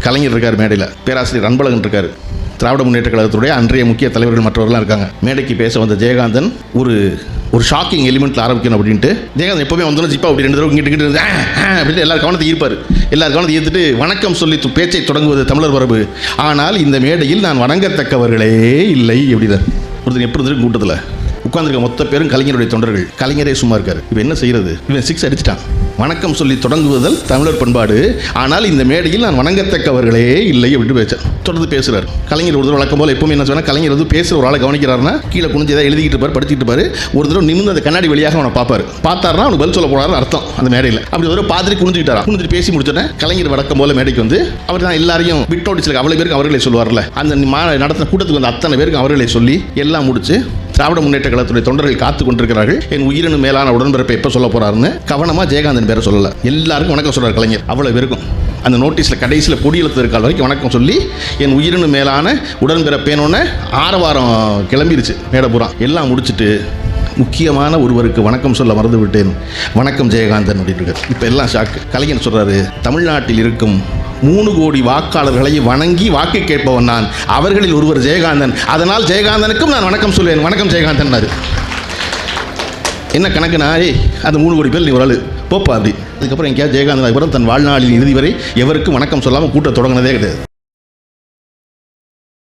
கலைஞர் இருக்கார் மேடையில், பேராசிரியர் அன்பழகன் இருக்கார், திராவிட முன்னேற்ற கழகத்துடைய அன்றைய முக்கிய தலைவர்கள் மற்றவர்கள்லாம் இருக்காங்க. மேடைக்கு பேச வந்த ஜெயகாந்தன் ஒரு ஷாக்கிங் எலிமெண்ட்டில் ஆரம்பிக்கணும் அப்படின்ட்டு, ஜெயகாந்தன் எப்போவுமே வந்தோன்னா ஜிப்பா அப்படி 2 தடவை இங்கிட்டு அப்படின்னு எல்லாரும் கவனத்தை ஈர்ப்பார். எல்லாரும் கவனத்தை ஈர்த்துட்டு வணக்கம் சொல்லி பேச்சை தொடங்குவது தமிழர் மரபு, ஆனால் இந்த மேடையில் நான் வணங்கத்தக்கவர்களே இல்லை அப்படிதான். ஒருத்தர் எப்படி இருந்திருக்கு கூட்டத்தில் உட்காந்துருக்க மொத்த பேரும் கலைஞருடைய தொண்டர்கள். கலைஞரே சும்மா இருக்காரு. இப்போ என்ன செய்யறது? இவன் 6 அடிச்சிட்டான். வணக்கம் சொல்லி தொடங்குவதல் தமிழர் பண்பாடு, ஆனால் இந்த மேடையில் நான் வணங்கத்தக்கவர்களே இல்லை அப்படின்னு பேச தொடர்ந்து பேசுறாரு. கலைஞர் ஒரு தடவை வழக்கம் போல எப்பவுமே என்ன சொன்னா, கலைஞர் வந்து பேசுகிற ஒரு ஆளை கவனிக்கிறாருன்னா கீழே குனிஞ்சு ஏதாவது எழுதிக்கிட்டு இருப்பார், படிச்சுட்டு இருப்பாரு. ஒரு தடவை நிமிர்ந்து அந்த கண்ணாடி வழியாக அவனை பார்ப்பாரு. பார்த்தாருன்னா அவனுக்கு பதில் சொல்ல போறாரு அர்த்தம் அந்த மேடையில். அப்படி ஒரு பாதிரி குனிஞ்சுக்கிட்டாரா, குனிஞ்சிட்டு பேசி முடிச்சோன்னே கலைஞர் வழக்கம் போல மேடைக்கு வந்து அவர் தான் எல்லாரையும் விட் நோட்டீஸில் அவ்வளோ பேருக்கு அவர்களே சொல்லுவார்ல, அந்த நடத்தின கூட்டத்துக்கு வந்து அத்தனை பேருக்கு அவர்களே சொல்லி எல்லாம் முடிச்சு திராவிட முன்னேற்ற கழகத்துடைய தொண்டர்கள் காத்து கொண்டிருக்கிறார்கள். என் உயிரினும் மேலான உடன்பிறப்பை எப்போ சொல்ல போறாருன்னு கவனமாக ஜெயகாந்தன் பேரை சொல்லலை. எல்லாருக்கும் வணக்கம் சொல்றார் கலைஞர். அவ்வளோ பேருக்கும் அந்த நோட்டீஸில் கடைசியில் பொடியெழுத்து இருக்கால் வரைக்கும் வணக்கம் சொல்லி என் உயிரினும் மேலான உடன்பிறப்பேனோன்னு ஆரவாரம் கிளம்பிருச்சு மேடபுரம். எல்லாம் முடிச்சுட்டு முக்கியமான ஒருவருக்கு வணக்கம் சொல்ல மறந்து விட்டேன், வணக்கம் ஜெயகாந்தன் அப்படின்னு இருக்காரு. இப்போ எல்லாம் ஷாக்கு. கலைஞர் சொல்றாரு, தமிழ்நாட்டில் இருக்கும் 3 கோடி வாக்காளர்களை வணங்கி வாக்கு கேட்பவன் நான், அவர்களில் ஒருவர் ஜெயகாந்தன், அதனால் ஜெயகாந்தனுக்கும் நான் வணக்கம் சொல்வேன், வணக்கம் ஜெயகாந்தன். என்ன கணக்குனா, அந்த 3 கோடி பேர் நீ ஒரு ஆள் போப்பா அப்படி. அதுக்கப்புறம் எங்கேயாவது ஜெயகாந்தன் அதுக்கப்புறம் தன் வாழ்நாளில் இறுதி வரை எவருக்கும் வணக்கம் சொல்லாமல் கூட்ட தொடங்கினதே கிடையாது.